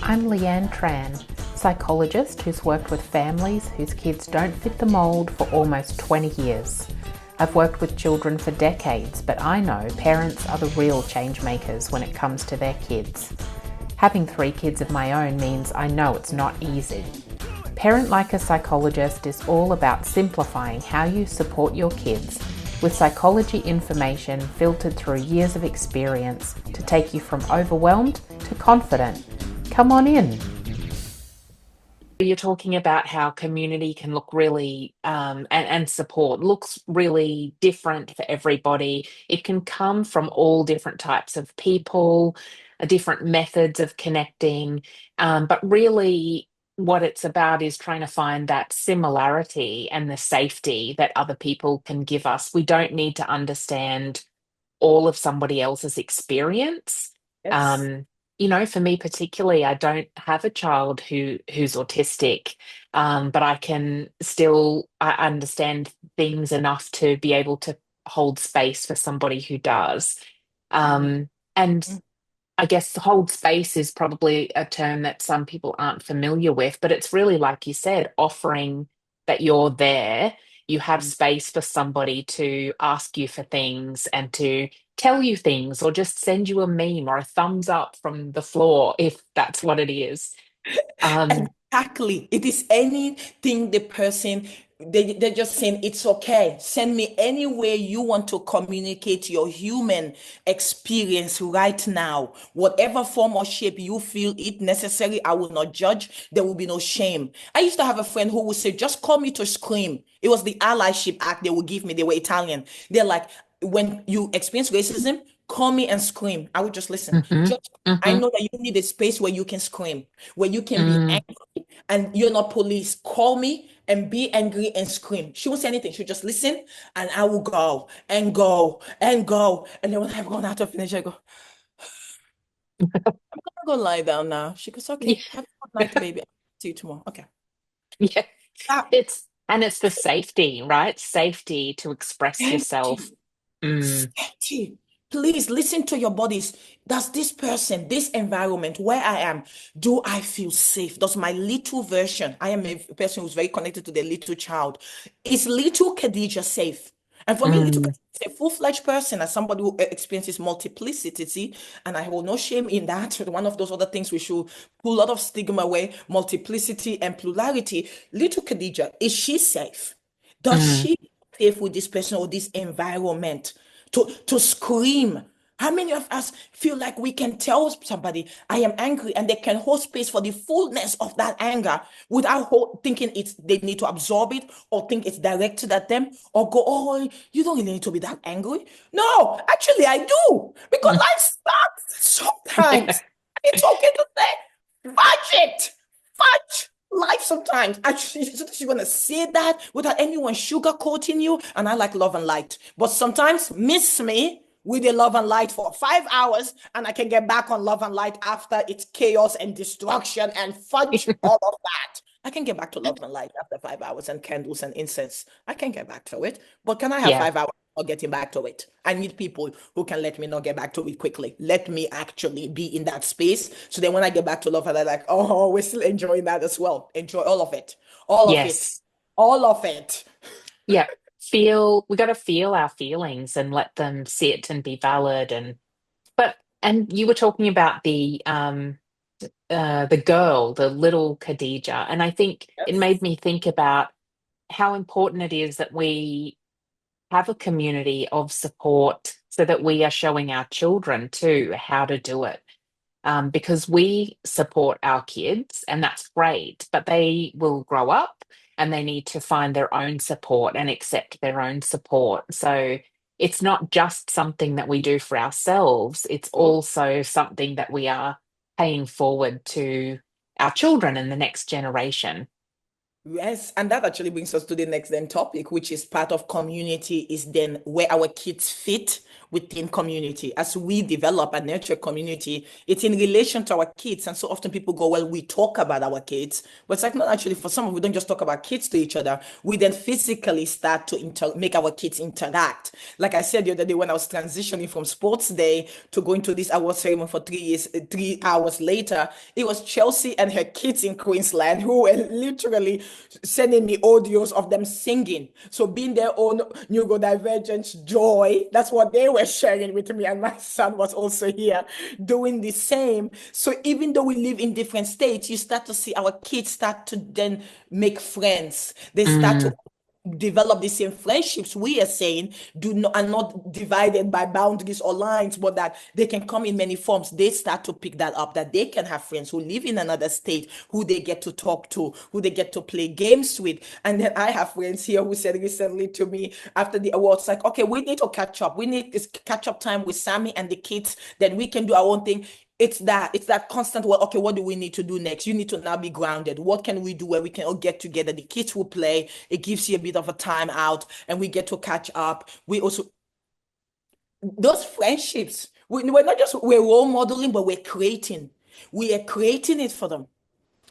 I'm Leanne Tran, psychologist who's worked with families whose kids don't fit the mould for almost 20 years. I've worked with children for decades, but I know parents are the real change makers when it comes to their kids. Having 3 kids of my own means I know it's not easy. Parent Like a Psychologist is all about simplifying how you support your kids with psychology information filtered through years of experience to take you from overwhelmed to confident. Come on in. You're talking about how community can look really, and support looks really different for everybody. It can come from all different types of people, different methods of connecting, but really what it's about is trying to find that similarity and the safety that other people can give us. We don't need to understand all of somebody else's experience. Yes. Um, for me particularly, I don't have a child who's autistic, but I can still I understand things enough to be able to hold space for somebody who does. Mhm. And I guess hold space is probably a term that some people aren't familiar with, but it's really, like you said, offering that you're there. You have Mhm. space for somebody to ask you for things and to tell you things or just send you a meme or a thumbs up from the floor if that's what it is. Um, Exactly. It is anything the person, they're just saying, it's okay. Send me any way you want to communicate your human experience right now. Whatever form or shape you feel it necessary, I will not judge. There will be no shame. I used to have a friend who would say, just call me to scream. It was the allyship act they would give me. They were Italian. They're like, when you experience racism, call me and scream. I would just listen. mhm, Just I mhm, know that you need a space where you can scream, where you can be mm. angry, and you're not police. Call me and be angry and scream. She won't say anything. She'll just listen, and I will go and go and go. And then when I've gone out to finish, I go, I'm gonna go lie down now. She goes, Yeah, okay, have a good night, baby. See you tomorrow. Okay. yeah. That It's the safety, right? Safety to express yourself. empty. Mm, Safety. Please listen to your bodies. Does this person, this environment where I am, do I feel safe? Does my little version, I am a person who's very connected to the little child, is little Khadija safe? And for me, little mm. Khadija is a full-fledged person, as somebody who experiences multiplicity, and I hold no shame in that. One of those other things we should pull a lot of stigma away, multiplicity and plurality. Little Khadija, is she safe? Does Mm. she safe with this person or this environment to scream? How many of us feel like we can tell somebody, I am angry, and they can hold space for the fullness of that anger without thinking they need to absorb it or think it's directed at them or go, oh, you don't really need to be that angry. No, actually, I do because Mm. life sucks Yeah. sometimes. It's okay to say, fudge it, fudge life sometimes. Actually, sometimes you want to say that without anyone sugarcoating you. And I like love and light. But sometimes miss me with the love and light for 5 hours, and I can get back on love and light after it's chaos and destruction and fudge all of that. I can get back to love and light after 5 hours and candles and incense. I can get back to it. But can I have Yeah. 5 hours of getting back to it? I need people who can let me not get back to it quickly. Let me actually be in that space. So then when I get back to love, and I'm like, oh, we're still enjoying that as well. Enjoy all of it. All of it. Yes. All of it. Yeah. We got to feel our feelings and let them sit and be valid. And you were talking about the girl, the little Khadija, and I think it Yes. made me think about how important it is that we have a community of support so that we are showing our children too how to do it. Because we support our kids, and that's great, but they will grow up and they need to find their own support and accept their own support. So it's not just something that we do for ourselves, it's Oh, also something that we are paying forward to our children and the next generation. yes, and that actually brings us to the next then topic, which is part of community is then where our kids fit within community. As we develop and nurture community, it's in relation to our kids. And so often people go, well, we talk about our kids. But it's like, not actually, for some, we don't just talk about kids to each other. We then physically start to make our kids interact. Like I said the other day when I was transitioning from sports day to going to this award ceremony for 3 years, 3 hours later, it was Chelsea and her kids in Queensland who were literally sending me audios of them singing. So being their own neurodivergent joy, that's what they were sharing with me. And my son was also here doing the same. So even though we live in different states, you start to see our kids start to then make friends. They start to Mm, develop the same friendships we are saying do not are not divided by boundaries or lines, but that they can come in many forms. They start to pick that up, that they can have friends who live in another state, who they get to talk to, who they get to play games with. And then I have friends here who said recently to me after the awards, like, okay, we need to catch up. We need this catch up time with Sammy and the kids, then we can do our own thing. It's that constant, well, okay, what do we need to do next? You need to now be grounded. What can we do where we can all get together? The kids will play. It gives you a bit of a time out and we get to catch up. We also, those friendships, we're not just, we're role modeling, but we're creating. We are creating it for them.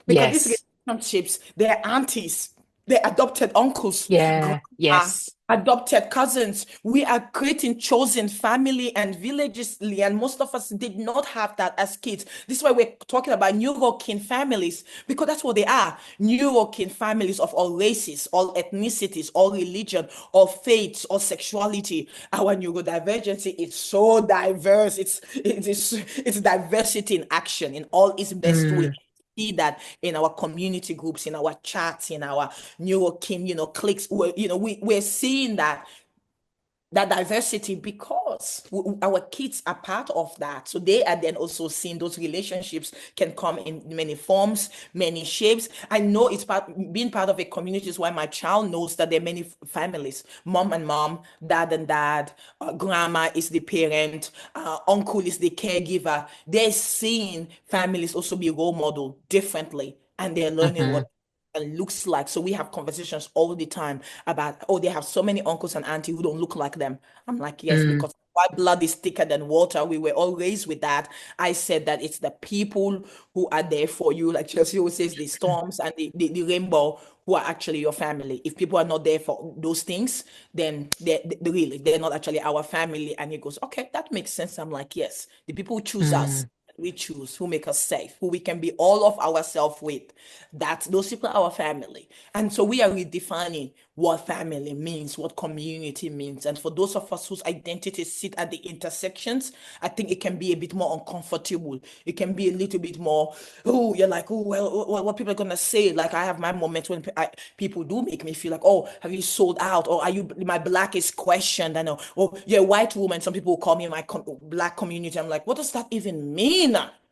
Because these yes. relationships, they're aunties, they're adopted uncles, Yeah. grandma, Yes. adopted cousins. We are creating chosen family and villages, and most of us did not have that as kids. This is why we're talking about neurokin families, because that's what they are. Neurokin families of all races, all ethnicities, all religion, all faiths, all sexuality. Our neurodivergency is so diverse. It's diversity in action in all its best way. Mm, See that in our community groups, in our chats, in our neurokin, cliques. We're seeing that diversity because our kids are part of that. So they are then also seeing those relationships can come in many forms, many shapes. I know it's being part of a community is why my child knows that there are many families, mom and mom, dad and dad, grandma is the parent, uncle is the caregiver. They're seeing families also be role model differently and they're learning mhm, what and looks like. So we have conversations all the time about, oh, they have so many uncles and aunties who don't look like them. I'm like, yes, mm, because white blood is thicker than water. We were all raised with that. I said that it's the people who are there for you, like Chelsea always says, the storms and the rainbow who are actually your family. If people are not there for those things, then they're not actually our family. And he goes, okay, that makes sense. I'm like, yes, the people who choose us mm, we choose, who make us safe, who we can be all of ourselves with. That those people are our family. And so we are redefining what family means, what community means. And for those of us whose identities sit at the intersections, I think it can be a bit more uncomfortable. It can be a little bit more, oh, you're like, oh, well, what people are gonna say. Like I have my moments when people do make me feel like, oh, have you sold out? Or are you my black is questioned? I know, oh, you're a white woman. Some people will call me in my black community. I'm like, what does that even mean?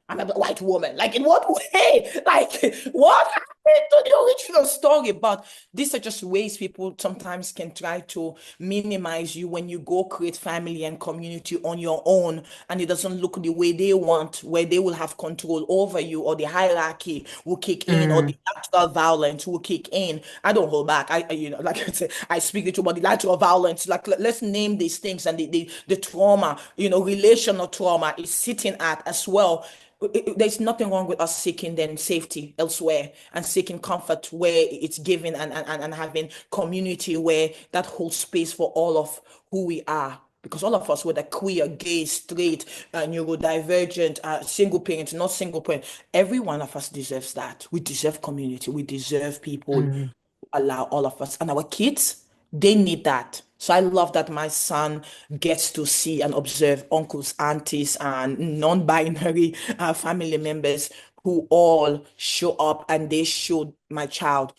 I'm a white woman. Like, in what way? Like, what happened to the original story? But these are just ways people sometimes can try to minimize you when you go create family and community on your own and it doesn't look the way they want, where they will have control over you, or the hierarchy will kick in, or mm, the natural violence will kick in. I don't hold back. Like I said, I speak the truth about the natural violence. Like, let's name these things and the trauma, relational trauma is sitting at as well. There's nothing wrong with us seeking then safety elsewhere and seeking comfort where it's given, and having community where that holds space for all of who we are. Because all of us, whether queer, gay, straight, neurodivergent, single parent, not single parent, every one of us deserves that. We deserve community. We deserve people mm, allow all of us and our kids, they need that. So I love that my son gets to see and observe uncles, aunties, and non-binary family members who all show up, and they showed my child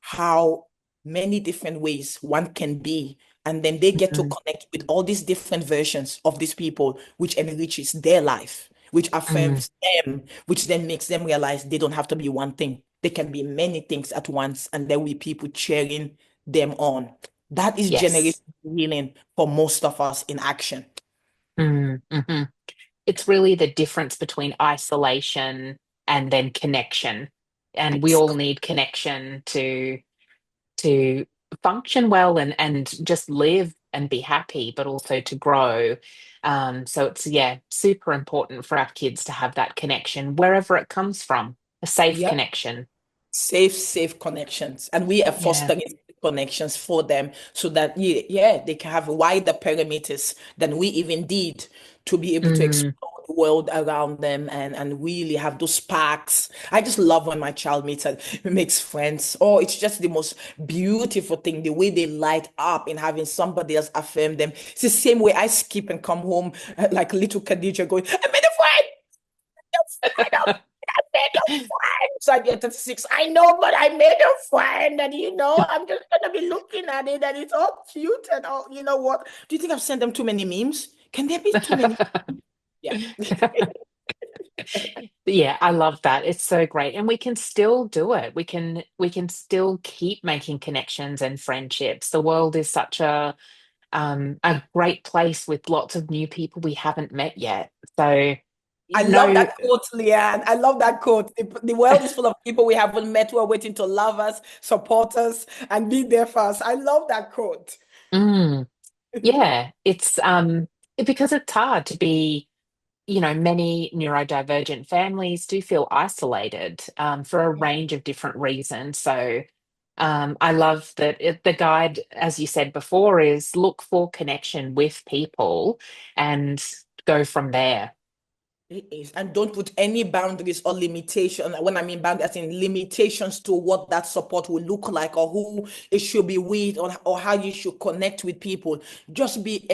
how many different ways one can be. And then they get to mm, connect with all these different versions of these people, which enriches their life, which mm. affirms them, which then makes them realize they don't have to be one thing. They can be many things at once, and there will be people cheering them on. That is Yes. generational healing for most of us in action. Mm, mhm. It's really the difference between isolation and then connection. And we all need connection to function well and just live and be happy, but also to grow. So it's, yeah, super important for our kids to have that connection wherever it comes from, a safe Yep. connection. Safe connections, and we are Yeah. fostering connections for them so that yeah, they can have wider perimeters than we even did to be able to Mm. explore the world around them and really have those sparks. I just love when my child makes friends. Oh, it's just the most beautiful thing, the way they light up in having somebody else affirm them. It's the same way I skip and come home like little Khadija going, I made a friend. I made a friend. So I get 36. I know, but I made a friend, and I'm just gonna be looking at it, and it's all cute and all. You know what? Do you think I've sent them too many memes? Can there be too many? Yeah. Yeah, I love that. It's so great. And we can still do it. We can still keep making connections and friendships. The world is such a great place with lots of new people we haven't met yet. So I love no. that quote, Leanne. I love that quote. The world is full of people we haven't met who are waiting to love us, support us, and be there for us. I love that quote. Mm, yeah, it's because it's hard to be, many neurodivergent families do feel isolated for a range of different reasons. So I love that the guide, as you said before, is look for connection with people and go from there. It is. And don't put any boundaries or limitation. When I mean boundaries, as in limitations to what that support will look like or who it should be with or how you should connect with people. Just be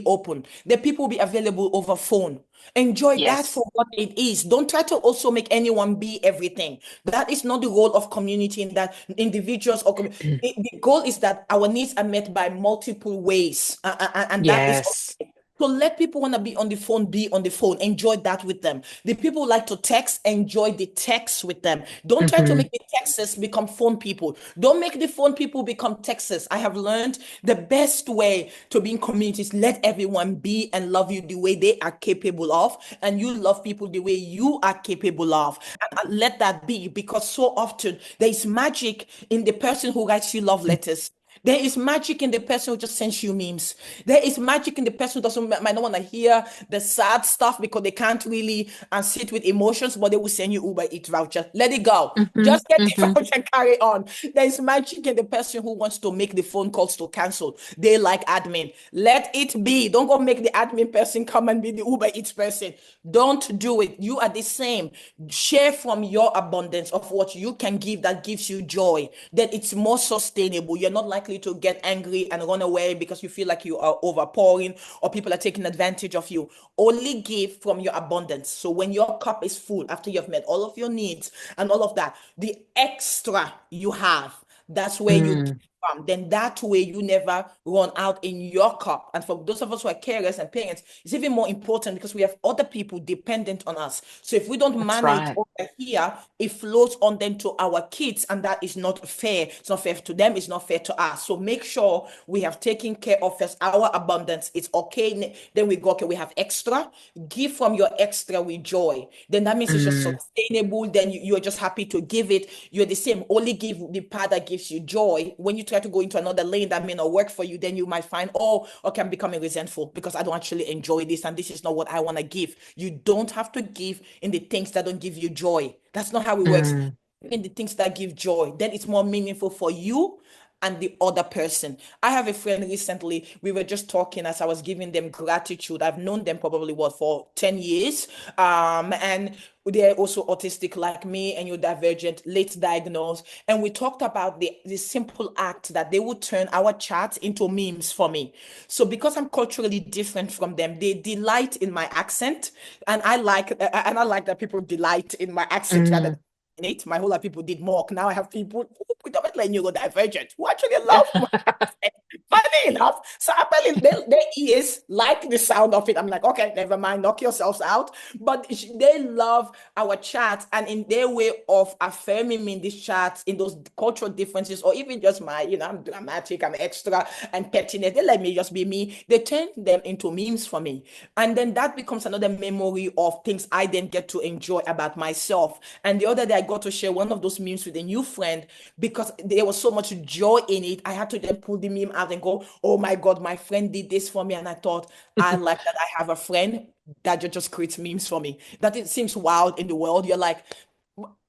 open. The people will be available over phone. Enjoy that Yes. for what it is. Don't try to also make anyone be everything. That is not the role of community in that individuals the goal is that our needs are met by multiple ways. And that is Yes. so let people want to be on the phone. Enjoy that with them. The people who like to text, enjoy the text with them. Don't try to Hmm. make the texters become phone people. Don't make the phone people become texters. I have learned the best way to be in communities, let everyone be and love you the way they are capable of, and you love people the way you are capable of. And let that be because so often there is magic in the person who writes you love letters. There is magic in the person who just sends you memes. There is magic in the person who doesn't might not want to hear the sad stuff because they can't really sit with emotions, but they will send you Uber Eats voucher. Let it go. Hmm. Just get the Hmm. voucher and carry on. There is magic in the person who wants to make the phone calls to cancel. They like admin. Let it be. Don't go make the admin person come and be the Uber Eats person. Don't do it. You are the same. Share from your abundance of what you can give that gives you joy. Then it's more sustainable. You're not likely to get angry and run away because you feel like you are overpouring or people are taking advantage of you. Only give from your abundance. So when your cup is full, after you've met all of your needs and all of that, the extra you have, that's where you give Mm. from. Then that way you never run out in your cup. And for those of us who are carers and parents, it's even more important because we have other people dependent on us. So if we don't That's manage right. over here, it flows on then to our kids, and that is not fair. It's not fair to them, it's not fair to us. So make sure we have taken care of us, our abundance. It's okay. Then we go, okay, we have extra. Give from your extra with joy. Then that means it's just Mm. sustainable. Then you're just happy to give it. You're the same. Only give the part that gives you joy. When you try to go into another lane that may not work for you, then you might find, oh, okay, I'm becoming resentful because I don't actually enjoy this and this is not what I want to give. You don't have to give in the things that don't give you joy. That's not how it works. Mm. In the things that give joy, then it's more meaningful for you and the other person. I have a friend recently, we were just talking as I was giving them gratitude. I've known them probably what for 10 years. And they're also autistic like me and you're divergent, late diagnosed. And we talked about the simple act that they would turn our chats into memes for me. So because I'm culturally different from them, they delight in my accent. And I like that people delight in my accent rather Mm. than it. My whole lot of people did mock. Now I have people who predominantly neurodivergent who actually love my accent. Funny enough. So apparently their ears like the sound of it. I'm like, okay, never mind, knock yourselves out. But they love our chats and in their way of affirming me in these chats, in those cultural differences, or even just I'm dramatic, I'm extra and pettiness. They let me just be me. They turn them into memes for me. And then that becomes another memory of things I then get to enjoy about myself. And the other day I got to share one of those memes with a new friend because there was so much joy in it. I had to then pull the meme out and and go, oh my God, my friend did this for me. And I thought, I like that I have a friend that just creates memes for me. That it seems wild in the world. You're like,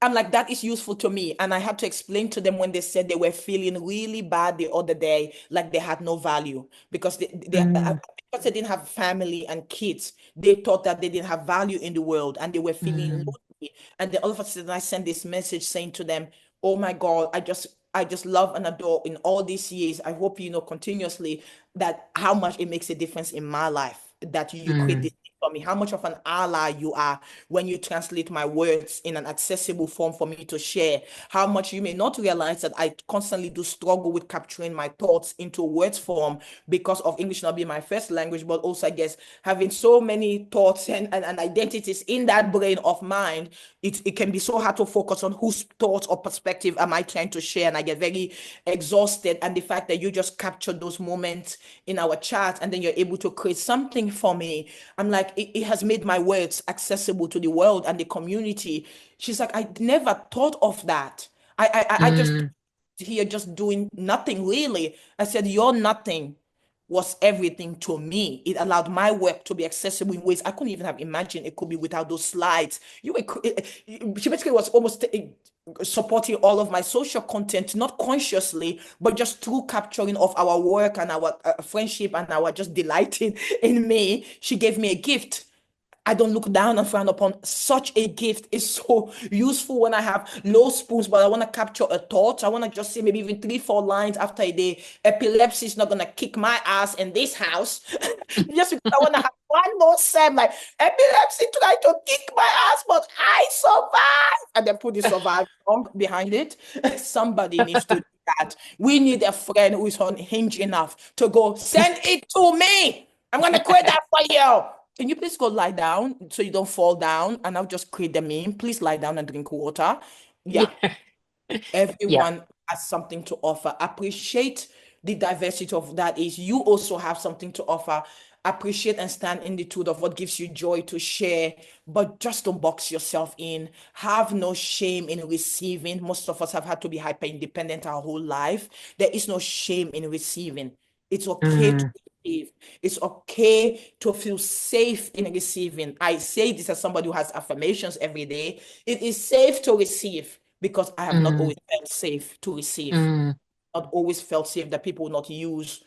I'm like, that is useful to me. And I had to explain to them when they said they were feeling really bad the other day, like they had no value because Mm, because they didn't have family and kids, they thought that they didn't have value in the world and they were feeling mm, lonely. And then all of a sudden I sent this message saying to them, oh my God, I just love and adore in all these years. I hope you know continuously that how much it makes a difference in my life that you create mm, this for me, how much of an ally you are when you translate my words in an accessible form for me to share, how much you may not realize that I constantly do struggle with capturing my thoughts into words form because of English not being my first language, but also, I guess, having so many thoughts and identities in that brain of mine, it can be so hard to focus on whose thoughts or perspective am I trying to share. And I get very exhausted. And the fact that you just captured those moments in our chat and then you're able to create something for me, I'm like, it has made my words accessible to the world and the community. She's like, I never thought of that. I just mm, here just doing nothing really. I said, your nothing was everything to me. It allowed my work to be accessible in ways I couldn't even have imagined it could be without those slides. She basically was almost supporting all of my social content, not consciously, but just through capturing of our work and our friendship and our just delighting in me. She gave me a gift. I don't look down and frown upon such a gift. Is so useful when I have no spoons, but I want to capture a thought. I want to just say maybe even three, four lines after a day. Epilepsy is not gonna kick my ass in this house. Just because I want to have one more sem, like epilepsy tried to kick my ass, but I survived. And then put the survive song behind it. Somebody needs to do that. We need a friend who is unhinged enough to go, send it to me. I'm gonna create that for you. Can you please go lie down so you don't fall down? And I'll just create the meme. Please lie down and drink water. Yeah, yeah, yeah, everyone has something to offer. Appreciate the diversity of that is you also have something to offer. Appreciate and stand in the truth of what gives you joy to share, but just don't box yourself in. Have no shame in receiving. Most of us have had to be hyper independent our whole life. There is no shame in receiving. It's okay to mm, receive. It's okay to feel safe in receiving. I say this as somebody who has affirmations every day. It is safe to receive because I have not mm, always felt safe to receive, mm, not always felt safe that people will not use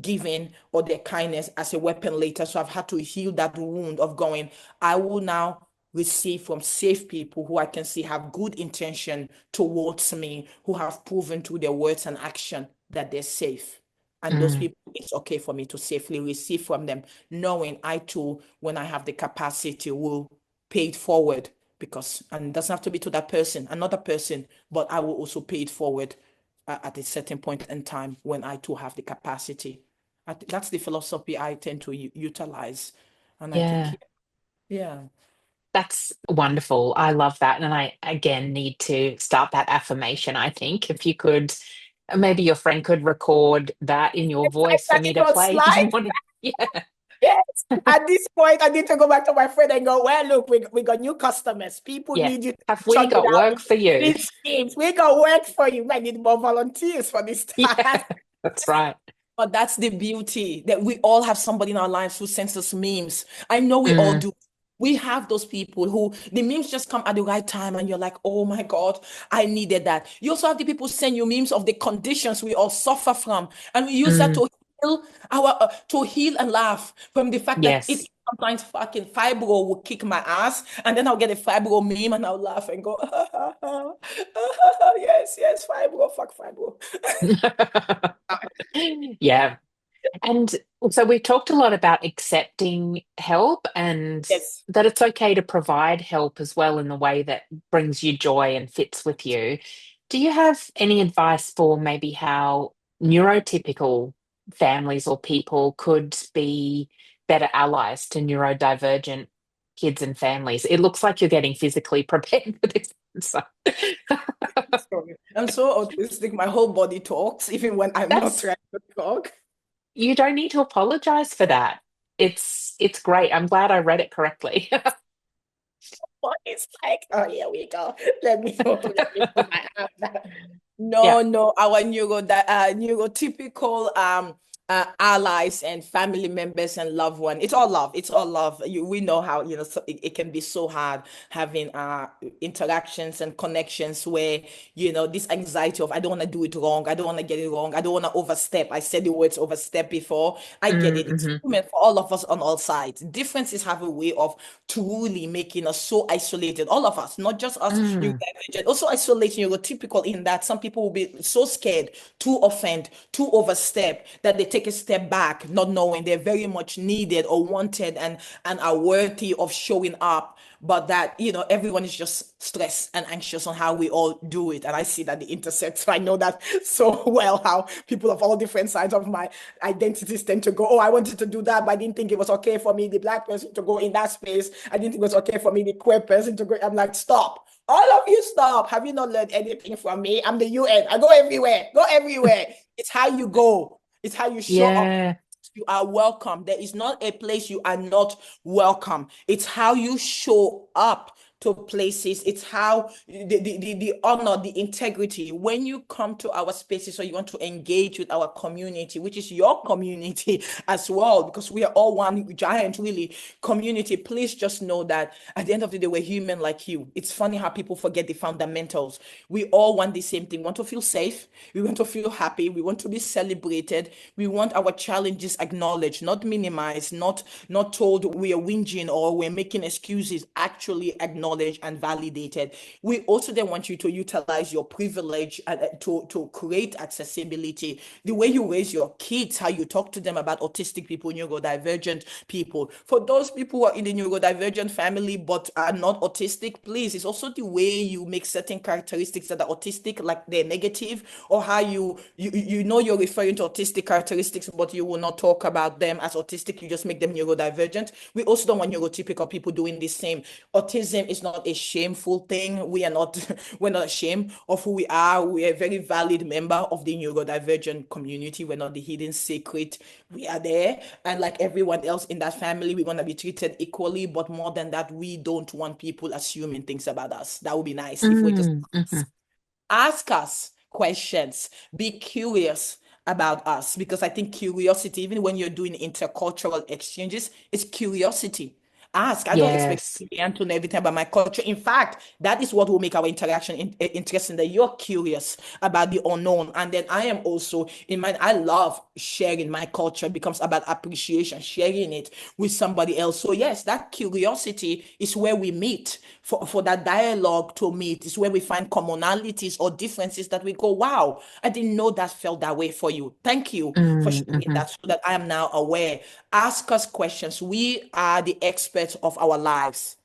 giving or their kindness as a weapon later. So I've had to heal that wound of going, I will now receive from safe people who I can see have good intention towards me, who have proven through their words and action that they're safe. And those mm. people, it's okay for me to safely receive from them, knowing I too, when I have the capacity, will pay it forward because, and it doesn't have to be to that person, another person, but I will also pay it forward at a certain point in time when I too have the capacity. That's the philosophy I tend to utilize. And I think, Yeah. yeah. That's wonderful. I love that. And I again need to start that affirmation. I think if you could, maybe your friend could record that in your I voice for can me it to on play this slide. morning. Yeah. Yes. At this point, I need to go back to my friend and go, well, look, we got new customers. People Yeah. need you to Have we chug it got out work for in you? these schemes. We got work for you. I need more volunteers for this Yeah, task. that's right. But that's the beauty that we all have somebody in our lives who sends us memes. I know we all Mm, do. We have those people who the memes just come at the right time and you're like, oh my God, I needed that. You also have the people send you memes of the conditions we all suffer from. And we use that mm, to heal to heal and laugh from the fact that it yes. sometimes fucking fibro will kick my ass and then I'll get a fibro meme and I'll laugh and go, yes, yes, fibro, fuck fibro. Yeah. And so we've talked a lot about accepting help and Yes. that it's okay to provide help as well in the way that brings you joy and fits with you. Do you have any advice for maybe how neurotypical families or people could be better allies to neurodivergent kids and families? It looks like you're getting physically prepared for this. So Sorry. I'm so autistic. My whole body talks, even when I'm not that's trying to talk. you don't need to apologize for that. It's great. I'm glad I read it correctly. But it's like, oh, here we go. Let me put my hand down. Yeah. No, no, our neurotypical allies and family members and loved one. It's all love. It's all love. We know how, so it can be so hard having interactions and connections where, this anxiety of I don't want to do it wrong. I don't want to get it wrong. I don't want to overstep. I said the words overstep before. I get it. It's Mm-hmm. human for all of us on all sides. Differences have a way of truly making us so isolated. All of us, not just us Mm. neurodivergent, also isolating, neurotypical, in that some people will be so scared to offend, to overstep, that they take a step back, not knowing they're very much needed or wanted and are worthy of showing up. But that, everyone is just stressed and anxious on how we all do it. And I see that the intersect. So I know that so well, how people of all different sides of my identities tend to go, oh, I wanted to do that, but I didn't think it was okay for me, the Black person, to go in that space. I didn't think it was okay for me, the queer person, to go. I'm like, stop. All of you stop. Have you not learned anything from me? I'm the UN. I go everywhere. Go everywhere. It's how you go. It's how you show up. Yeah. You are welcome. There is not a place you are not welcome. It's how you show up to places. It's how the honor, the integrity. When you come to our spaces or you want to engage with our community, which is your community as well, because we are all one giant, really, community, please just know that at the end of the day, we're human like you. It's funny how people forget the fundamentals. We all want the same thing. We want to feel safe. We want to feel happy. We want to be celebrated. We want our challenges acknowledged, not minimized, not told we are whinging or we're making excuses, actually acknowledged and validated. We also then want you to utilize your privilege to create accessibility. The way you raise your kids, how you talk to them about autistic people, neurodivergent people. For those people who are in the neurodivergent family but are not autistic, please, it's also the way you make certain characteristics that are autistic, like they're negative, or how you know you're referring to autistic characteristics, but you will not talk about them as autistic. You just make them neurodivergent. We also don't want neurotypical people doing the same. Autism is not a shameful thing. We are not we're not ashamed of who we are. We are a very valid member of the neurodivergent community. We're not the hidden secret. We are there, and like everyone else in that family, we want to be treated equally. But more than that, we don't want people assuming things about us. That would be nice if we just Mm-hmm. ask us questions, be curious about us, because I think curiosity, even when you're doing intercultural exchanges, is curiosity. Ask. I don't expect Yes. Leanne to know everything about my culture. In fact, that is what will make our interaction interesting, that you're curious about the unknown. And then I am also in mind, I love sharing my culture. It becomes about appreciation, sharing it with somebody else. So yes, that curiosity is where we meet for that dialogue to meet. Is where we find commonalities or differences that we go, wow, I didn't know that felt that way for you. Thank you for sharing Mm-hmm. that, so that I am now aware. Ask us questions. We are the experts of our lives.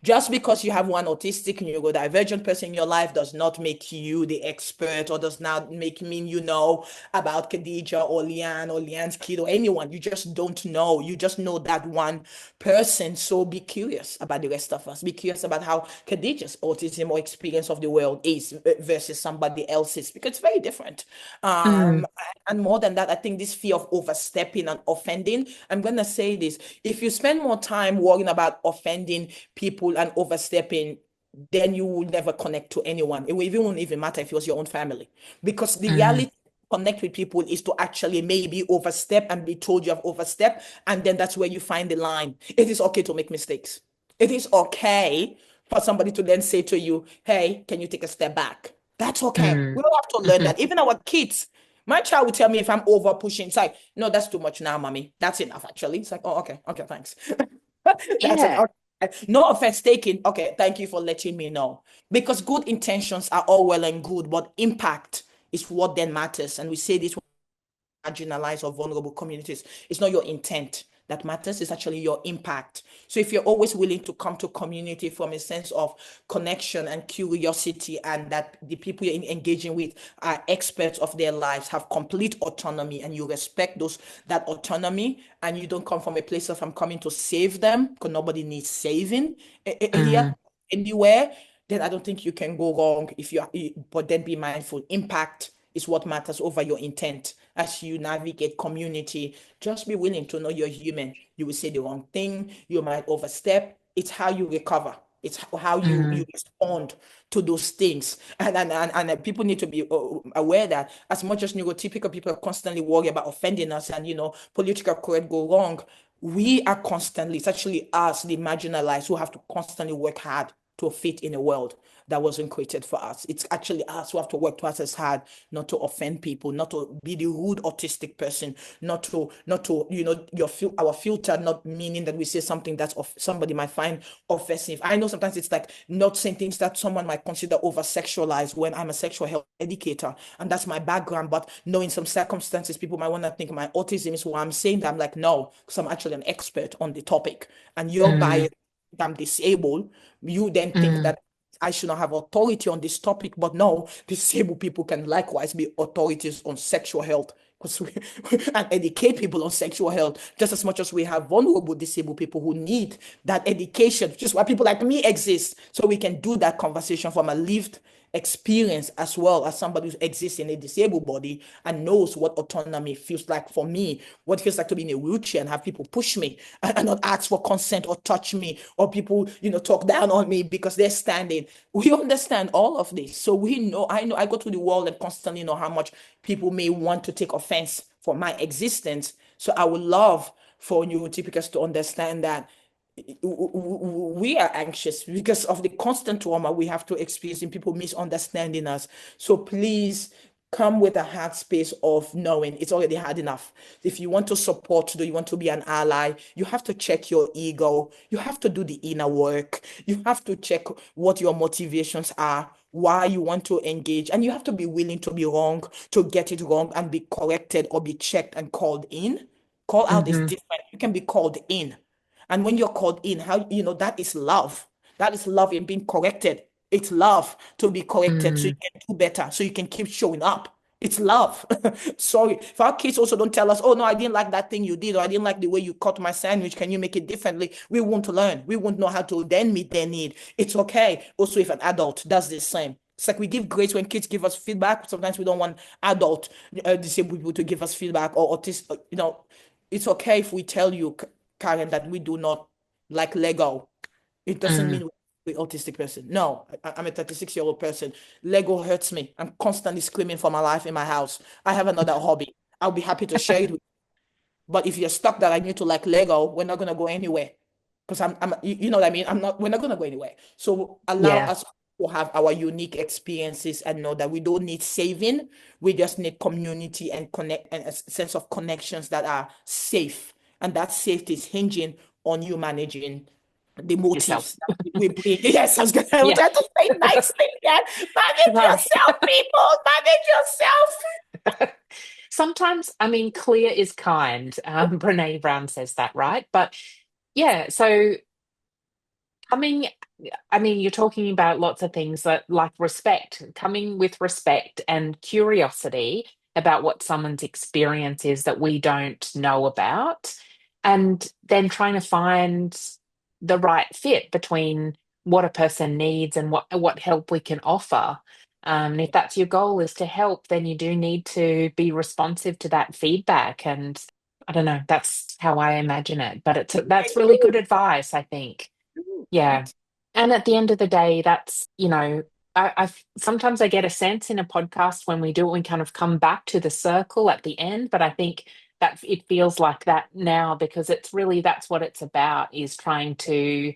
Just because you have one autistic neurodivergent person in your life does not make you the expert, or does not mean you know about Khadija or Leanne or Leanne's kid or anyone. You just don't know. You just know that one person. So be curious about the rest of us. Be curious about how Khadija's autism or experience of the world is versus somebody else's, because it's very different. Mm. And more than that, I think this fear of overstepping and offending, I'm going to say this, if you spend more time worrying about offending people and overstepping, then you will never connect to anyone. It won't even matter if it was your own family, because the Mm. reality connect with people is to actually maybe overstep and be told you have overstepped, and then that's where you find the line. It is okay to make mistakes. It is okay for somebody to then say to you, hey, can you take a step back? That's okay. Mm. We all have to learn Mm-hmm. that. Even our kids, my child will tell me if I'm over pushing. It's like, no, that's too much now, mommy. That's enough, actually. It's like, oh, okay, okay, thanks. That's it. Yeah. Okay. No offense taken. Okay, thank you for letting me know. Because good intentions are all well and good, but impact is what then matters. And we say this marginalized or vulnerable communities. It's not your intent that matters, it's actually your impact. So if you're always willing to come to community from a sense of connection and curiosity, and that the people you're engaging with are experts of their lives, have complete autonomy, and you respect that autonomy, and you don't come from a place of I'm coming to save them, because nobody needs saving here Mm. anywhere, then I don't think you can go wrong. If you are, but then be mindful. Impact is what matters over your intent as you navigate community. Just be willing to know you're human. You will say the wrong thing. You might overstep. It's how you recover. It's how you Mm, respond to those things. And people need to be aware that as much as neurotypical people are constantly worried about offending us and, political correct go wrong, we are constantly, it's actually us, the marginalized, who have to constantly work hard to fit in a world that wasn't created for us. It's actually us who have to work twice as hard not to offend people, not to be the rude autistic person, not to our filter, not meaning that we say something that's somebody might find offensive. I know sometimes it's like not saying things that someone might consider over sexualized when I'm a sexual health educator and that's my background. But knowing some circumstances, people might want to think my autism is why I'm saying that. I'm like, no, because I'm actually an expert on the topic. And your mm, bias, I'm disabled, you then think mm, that I should not have authority on this topic. But no, disabled people can likewise be authorities on sexual health because we and educate people on sexual health just as much as we have vulnerable disabled people who need that education, which is why people like me exist. So we can do that conversation from a lived experience as well as somebody who exists in a disabled body and knows what autonomy feels like for me, what it feels like to be in a wheelchair and have people push me and not ask for consent or touch me or people, talk down on me because they're standing. We understand all of this. So we know, I go through the world and constantly know how much people may want to take offense for my existence. So I would love for neurotypicals to understand that we are anxious because of the constant trauma we have to experience in people misunderstanding us. So please come with a heart space of knowing it's already hard enough. If you want to support, do you want to be an ally? You have to check your ego. You have to do the inner work. You have to check what your motivations are, why you want to engage, and you have to be willing to be wrong, to get it wrong and be corrected or be checked and called in. Call out is mhm, different. You can be called in. And when you're called in, how that is love. That is love in being corrected. It's love to be corrected so you mm, can do better, so you can keep showing up. It's love. Sorry. If our kids also don't tell us, oh no, I didn't like that thing you did, or I didn't like the way you cut my sandwich. Can you make it differently? We won't learn. We won't know how to then meet their need. It's okay. Also, if an adult does the same. It's like we give grace when kids give us feedback. Sometimes we don't want adult disabled people to give us feedback or autistic, it's okay if we tell you, Karen, that we do not like Lego. It doesn't mm. mean we're autistic person. No, I'm a 36-year-old person. Lego hurts me. I'm constantly screaming for my life in my house. I have another hobby. I'll be happy to share it with you. But if you're stuck that I need to like Lego, we're not gonna go anywhere. Because you know what I mean? We're not gonna go anywhere. So allow Yeah, us to have our unique experiences and know that we don't need saving. We just need community and connect and a sense of connections that are safe. And that safety is hinging on you managing the yourself. motives that we bring. Yes, I was Yeah. trying to say it nicely. Yeah. Manage No. yourself, people. Manage yourself. Sometimes, I mean, clear is kind. Brene Brown says that, right? But yeah, so coming, I mean, you're talking about lots of things that like respect, coming with respect and curiosity about what someone's experience is that we don't know about, and then trying to find the right fit between what a person needs and what help we can offer. And if that's your goal is to help, then you do need to be responsive to that feedback. And I don't know, that's how I imagine it. But I that's really good do. advice, I think. I Yeah. And at the end of the day, that's, sometimes I get a sense in a podcast when we do it, we kind of come back to the circle at the end. But I think that it feels like that now because it's really that's what it's about is trying to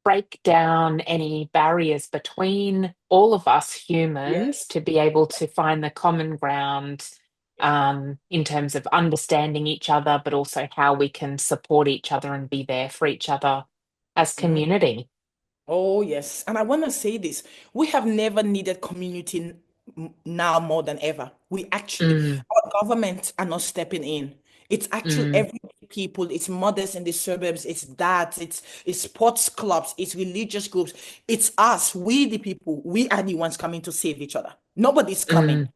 break down any barriers between all of us Yeah. humans to be able to find the common ground in terms of understanding each other, but also how we can support each other and be there for each other as Mhm. community. Oh, yes. And I want to say this. We have never needed community now more than ever. We actually, Mm, our governments are not stepping in. It's actually mm, every people, it's mothers in the suburbs, it's dads, it's sports clubs, it's religious groups. It's us, we the people, we are the ones coming to save each other. Nobody's coming. mm,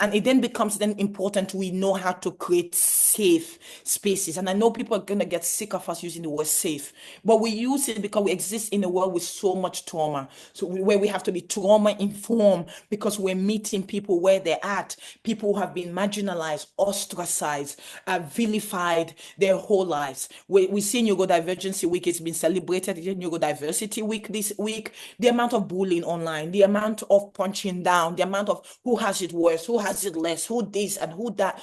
And it then becomes then important we know how to create safe spaces. And I know people are going to get sick of us using the word safe, but we use it because we exist in a world with so much trauma. So where we have to be trauma informed because we're meeting people where they're at, people who have been marginalized, ostracized, vilified their whole lives. We see Neurodivergency Week, it's been celebrated, Neurodiversity Week this week. The amount of bullying online, the amount of punching down, the amount of who has it worse, who has it less, who this and who that.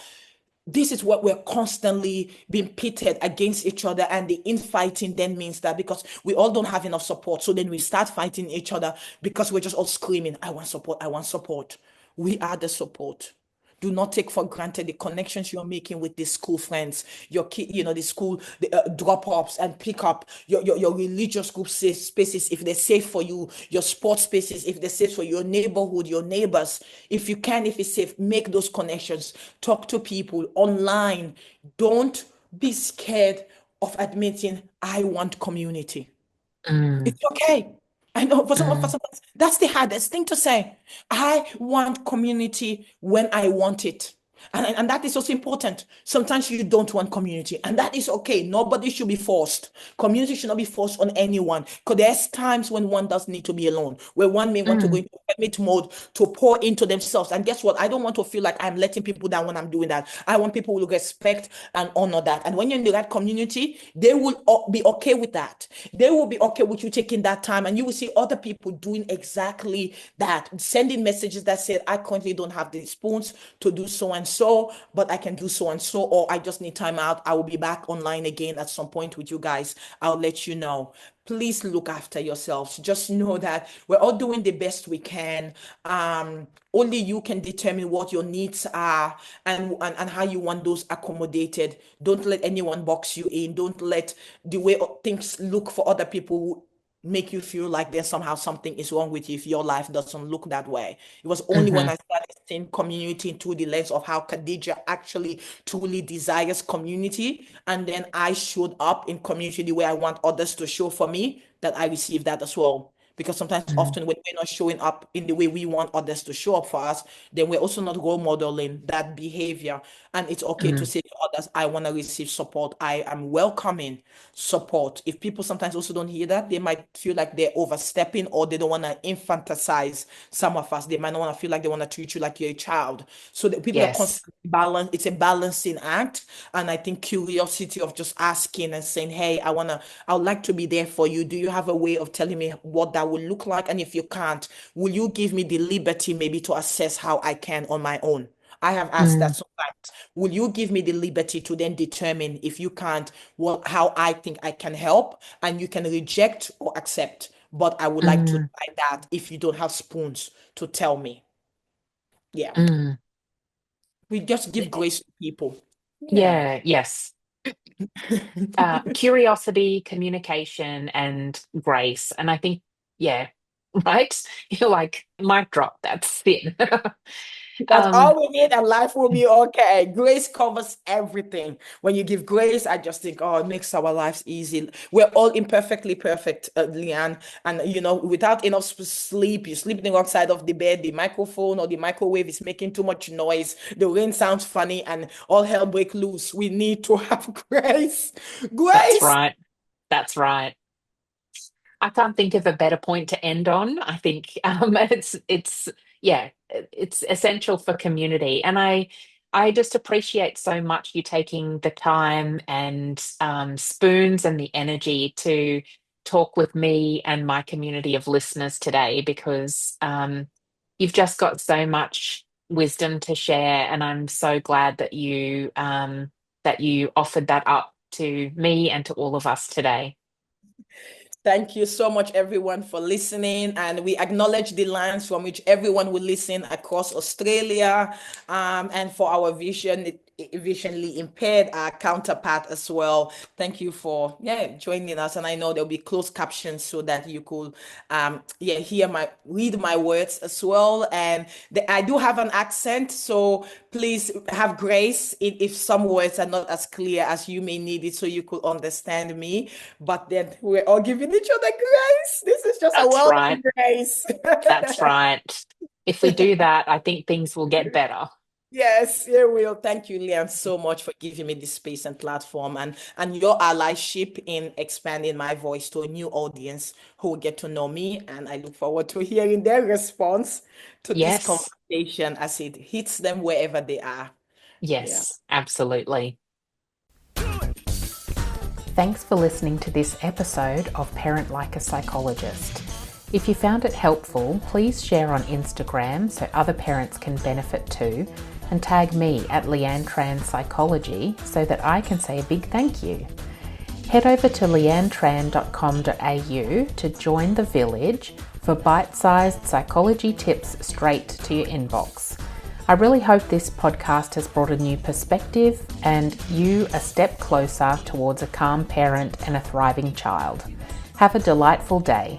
This is what we're constantly being pitted against each other. And the infighting then means that because we all don't have enough support, so then we start fighting each other because we're just all screaming, I want support, I want support. We are the support. Do not take for granted the connections you're making with the school friends, your kid, the school the, drop-offs and pick up, your religious group spaces, if they're safe for you, your sports spaces, if they're safe for your neighborhood, your neighbors. If you can, if it's safe, make those connections. Talk to people online. Don't be scared of admitting, I want community. Mm, It's okay. I know for mm, some, that's the hardest thing to say. I want community when I want it. And that is also important. Sometimes you don't want community, and that is okay. Nobody should be forced. Community should not be forced on anyone. Because there's times when one does need to be alone, where one may want to go mm. into hermit mode to pour into themselves. And guess what? I don't want to feel like I'm letting people down when I'm doing that. I want people to respect and honor that. And when you're in the right community, they will be okay with that. They will be okay with you taking that time, and you will see other people doing exactly that, sending messages that said, I currently don't have the spoons to do so and so, but I can do so and so, or I just need time out. I will be back online again at some point with you guys. I'll let you know. Please look after yourselves. Just know that we're all doing the best we can. Only you can determine what your needs are and how you want those accommodated. Don't let anyone box you in. Don't let the way things look for other people make you feel like there's somehow something is wrong with you if your life doesn't look that way. It was only when Mhm, I started seeing community through the lens of how Khadija actually truly desires community, and then I showed up in community the way I want others to show for me, that I received that as well. Because sometimes, mm, often, when we're not showing up in the way we want others to show up for us, then we're also not role modeling that behavior. And it's okay to mm, say to others, I want to receive support. I am welcoming support. If people sometimes also don't hear that, they might feel like they're overstepping, or they don't want to infantilize some of us. They might not want to feel like they want to treat you like you're a child. So that people are yes. constantly balance. It's a balancing act. And I think curiosity of just asking and saying, hey, I would like to be there for you. Do you have a way of telling me what that would look like? And if you can't, will you give me the liberty maybe to assess how I can on my own? I have asked that Mm, sometimes. Will you give me the liberty to then determine, if you can't, what how I think I can help, and you can reject or accept. But I would like to mm, try that if you don't have spoons to tell me. Yeah. mm. We just give grace to people. Yeah. Yeah, yes. Curiosity, communication, and grace. And I think, yeah, right? You're like, mic drop, that's it. That's Um, all we need, and life will be okay. Grace covers everything. When you give grace, I just think, oh, it makes our lives easy. We're all imperfectly perfect, Leanne. And, without enough sleep, you sleep in the wrong side of the bed, the microphone or the microwave is making too much noise, the rain sounds funny, and all hell break loose. We need to have grace. that's Grace. right. That's right. I can't think of a better point to end on. I think it's yeah, it's essential for community, and I just appreciate so much you taking the time and spoons and the energy to talk with me and my community of listeners today, because you've just got so much wisdom to share, and I'm so glad that you offered that up to me and to all of us today. Thank you so much, everyone, for listening. And we acknowledge the lands from which everyone will listen across Australia. And for our visually impaired counterpart as well. Thank you for joining us. And I know there'll be closed captions so that you could read my words as well. And I do have an accent, so please have grace if some words are not as clear as you may need it, so you could understand me. But then we're all giving each other grace. This is just a That's welcome right. grace. That's right. If we do that, I think things will get better. Yes, yeah, will. Thank you, Liam, so much for giving me this space and platform and your allyship in expanding my voice to a new audience who will get to know me. And I look forward to hearing their response to this Yes, conversation as it hits them wherever they are. Yeah. yes, absolutely. Thanks for listening to this episode of Parent Like a Psychologist. If you found it helpful, please share on Instagram so other parents can benefit too, and tag me at Leanne Tran Psychology so that I can say a big thank you. Head over to leannetran.com.au to join the village for bite-sized psychology tips straight to your inbox. I really hope this podcast has brought a new perspective and you a step closer towards a calm parent and a thriving child. Have a delightful day.